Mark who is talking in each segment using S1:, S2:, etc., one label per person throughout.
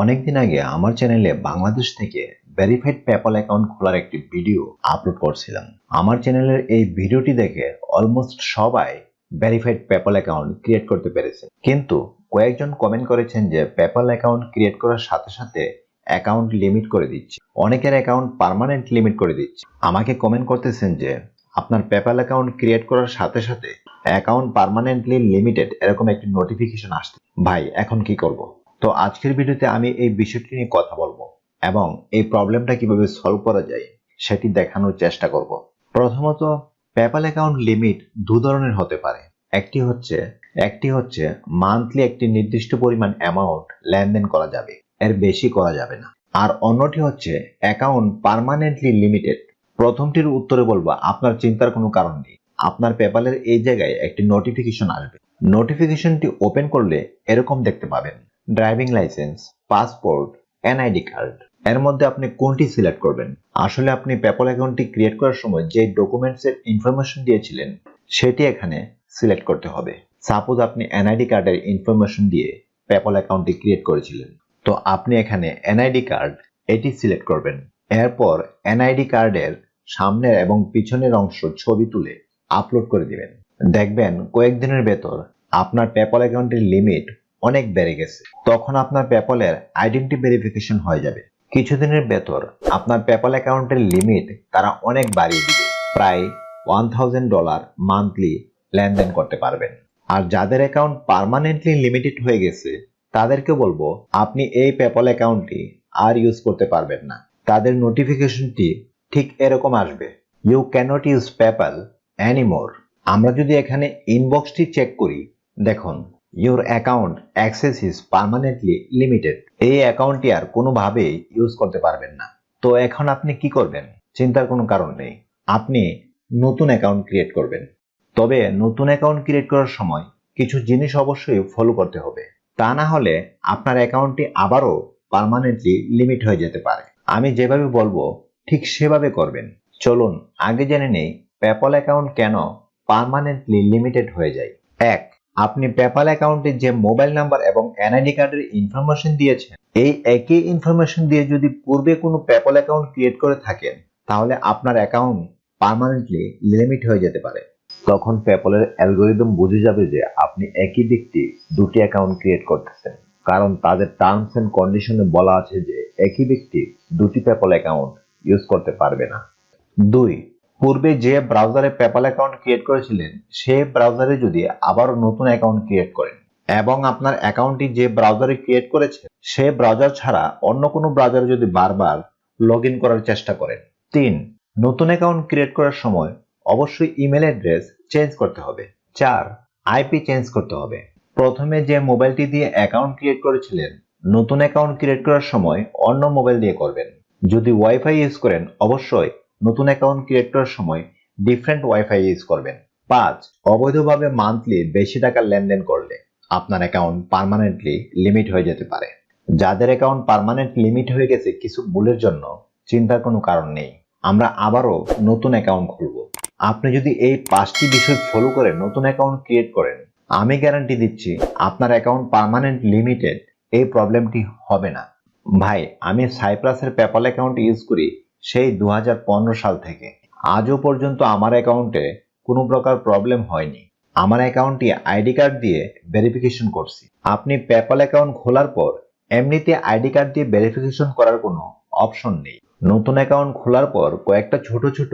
S1: অনেকদিন আগে আমার চ্যানেলে বাংলাদেশ থেকে ভেরিফাইড পেপ্যাল অ্যাকাউন্ট খোলার একটি ভিডিও আপলোড করছিলাম। আমার চ্যানেলের এই ভিডিওটি দেখে অলমোস্ট সবাই ভেরিফাইড পেপ্যাল অ্যাকাউন্ট ক্রিয়েট করতে পেরেছে, কিন্তু কয়েকজন কমেন্ট করেছেন যে পেপ্যাল অ্যাকাউন্ট ক্রিয়েট করার সাথে সাথে অ্যাকাউন্ট লিমিট করে দিচ্ছে, অনেকের অ্যাকাউন্ট পার্মানেন্ট লিমিট করে দিচ্ছে। আমাকে কমেন্ট করতেছেন যে আপনার পেপ্যাল অ্যাকাউন্ট ক্রিয়েট করার সাথে সাথে অ্যাকাউন্ট পার্মানেন্টলি লিমিটেড এরকম একটি নোটিফিকেশন আসছে। ভাই, এখন কি করব? তো আজকের ভিডিওতে আমি এই বিষয়টি নিয়ে কথা বলবো এবং এই প্রবলেমটা কিভাবে সলভ করা যায় সেটি দেখানোর চেষ্টা করব। প্রথমত, পেপ্যাল অ্যাকাউন্ট লিমিট দু ধরনের হতে পারে। একটি হচ্ছে মান্থলি একটি নির্দিষ্ট পরিমাণ অ্যামাউন্ট লেনদেন করা যাবে, এর বেশি করা যাবে না। আর অন্যটি হচ্ছে অ্যাকাউন্ট পার্মানেন্টলি লিমিটেড। প্রথমটির উত্তরে বলবো আপনার চিন্তার কোনো কারণ নেই। আপনার পেপ্যালের এই জায়গায় একটি নোটিফিকেশন আসবে। নোটিফিকেশনটি ওপেন করলে এরকম দেখতে পাবেন: driving licence, passport, NID card. এর মধ্যে আপনি কোনটি সিলেক্ট করবেন? আসলে আপনি পেপ্যাল অ্যাকাউন্টটি ক্রিয়েট করার সময় যে ডকুমেন্টসের ইনফরমেশন দিয়েছিলেন সেটি এখানে সিলেক্ট করতে হবে। সাপোজ আপনি এনআইডি কার্ডের ইনফরমেশন দিয়ে পেপ্যাল অ্যাকাউন্টটি ক্রিয়েট করেছিলেন, তো আপনি এখানে এনআইডি কার্ড এটি সিলেক্ট করবেন। এরপর এনআইডি কার্ডের সামনের এবং পিছনের অংশ ছবি তুলে আপলোড করে দিবেন। দেখবেন কয়েকদিনের ভেতর আপনার পেপ্যাল অ্যাকাউন্টের লিমিট অনেক বেড়ে গেছে। তখন আপনার পেপ্যালের আইডেন্টি ভেরিফিকেশন হয়ে যাবে। কিছুদিনের ভেতর আপনার পেপ্যাল অ্যাকাউন্টের লিমিট তারা অনেক বাড়িয়ে দিবে, প্রায় $1000 মান্থলি লেনদেন করতে পারবেন। আর যাদের অ্যাকাউন্ট পার্মানেন্টলি লিমিটেড হয়ে গেছে তাদেরকে বলবো আপনি এই পেপ্যাল অ্যাকাউন্টটি আর ইউজ করতে পারবেন না। তাদের নোটিফিকেশনটি ঠিক এরকম আসবে: you cannot use PayPal anymore. আমরা যদি এখানে ইনবক্সটি চেক করি, দেখুন your account access is permanently limited. এই অ্যাকাউন্টটি আর কোনোভাবেই ইউজ করতে পারবেন না। তো এখন আপনি কি করবেন? চিন্তার কোনো কারণ নেই, আপনি নতুন অ্যাকাউন্ট ক্রিয়েট করবেন। তবে নতুন অ্যাকাউন্ট ক্রিয়েট করার সময় কিছু জিনিস অবশ্যই ফলো করতে হবে, তা না হলে আপনার অ্যাকাউন্টটি আবারও পার্মানেন্টলি লিমিট হয়ে যেতে পারে। আমি যেভাবে বলবো ঠিক সেভাবে করবেন। চলুন আগে জেনে নেই পেপ্যাল অ্যাকাউন্ট কেন পার্মানেন্টলি লিমিটেড হয়ে যায়। 1. আপনি পেপ্যাল অ্যাকাউন্টে যে মোবাইল নাম্বার এবং এনআইডি কার্ডের ইনফরমেশন দিয়েছেন, এই একই ইনফরমেশন দিয়ে যদি পূর্বে কোনো পেপ্যাল অ্যাকাউন্ট ক্রিয়েট করে থাকেন তাহলে আপনার অ্যাকাউন্ট পার্মানেন্টলি লিমিট হয়ে যেতে পারে। তখন পেপ্যালের অ্যালগরিদম বুঝে যাবে যে আপনি একই ব্যক্তি দুটি অ্যাকাউন্ট ক্রিয়েট করতেছেন, কারণ তাদের টার্মস এন্ড কন্ডিশনে বলা আছে যে একই ব্যক্তি দুটি পেপ্যাল অ্যাকাউন্ট ইউজ করতে পারবে না। 2. পূর্বে যে ব্রাউজারে পেপ্যাল অ্যাকাউন্ট ক্রিয়েট করেছিলেন সেই ব্রাউজারে যদি আবারও নতুন অ্যাকাউন্ট ক্রিয়েট করেন এবং আপনার অ্যাকাউন্টটি যে ব্রাউজারে ক্রিয়েট করেছে সেই ব্রাউজার ছাড়া অন্য কোনো ব্রাউজারে যদি বারবার লগ ইন করার চেষ্টা করেন। 3. নতুন অ্যাকাউন্ট ক্রিয়েট করার সময় অবশ্যই ইমেল অ্যাড্রেস চেঞ্জ করতে হবে। 4. আইপি চেঞ্জ করতে হবে। প্রথমে যে মোবাইলটি দিয়ে অ্যাকাউন্ট ক্রিয়েট করেছিলেন, নতুন অ্যাকাউন্ট ক্রিয়েট করার সময় অন্য মোবাইল দিয়ে করবেন। যদি ওয়াইফাই ইউজ করেন অবশ্যই নতুন অ্যাকাউন্ট ক্রিয়েট করার সময় ডিফারেন্ট ওয়াইফাই ইউজ করবেন। 5. অবৈধভাবে মান্থলি বেশি টাকা লেনদেন করলে আপনার অ্যাকাউন্ট পার্মানেন্টলি লিমিট হয়ে যেতে পারে। যাদের অ্যাকাউন্ট পার্মানেন্ট লিমিট হয়ে গেছে কিছু ভুলের জন্য, চিন্তার কোনো কারণ নেই, আমরা আবারও নতুন অ্যাকাউন্ট খুলব। আপনি যদি এই 5টি বিষয় ফলো করে নতুন অ্যাকাউন্ট ক্রিয়েট করেন, আমি গ্যারান্টি দিচ্ছি আপনার অ্যাকাউন্ট পার্মানেন্ট লিমিটেড এই প্রবলেমটি হবে না। ভাই, আমি সাইপ্রাসের পেপ্যাল অ্যাকাউন্ট ইউজ করি সেই 2015 সাল থেকে। আজও পর্যন্ত আমার অ্যাকাউন্টে কোনো প্রকার প্রবলেম হয়নি। আমার অ্যাকাউন্টটি আইডি কার্ড দিয়ে ভেরিফিকেশন করছি। আপনি পেপ্যাল অ্যাকাউন্ট খোলার পর এমনিতে আইডি কার্ড দিয়ে ভেরিফিকেশন করার কোনো অপশন নেই। নতুন অ্যাকাউন্ট খোলার পর কয়েকটা ছোট ছোট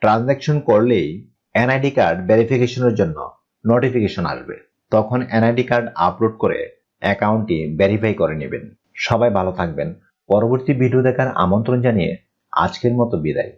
S1: ট্রানজ্যাকশন করলেই এনআইডি কার্ড ভেরিফিকেশনের জন্য নোটিফিকেশন আসবে। তখন এনআইডি কার্ড আপলোড করে অ্যাকাউন্টটি ভেরিফাই করে নেবেন। সবাই ভালো থাকবেন। পরবর্তী ভিডিও দেখার আমন্ত্রণ জানিয়ে আজকের মতো বিদায়।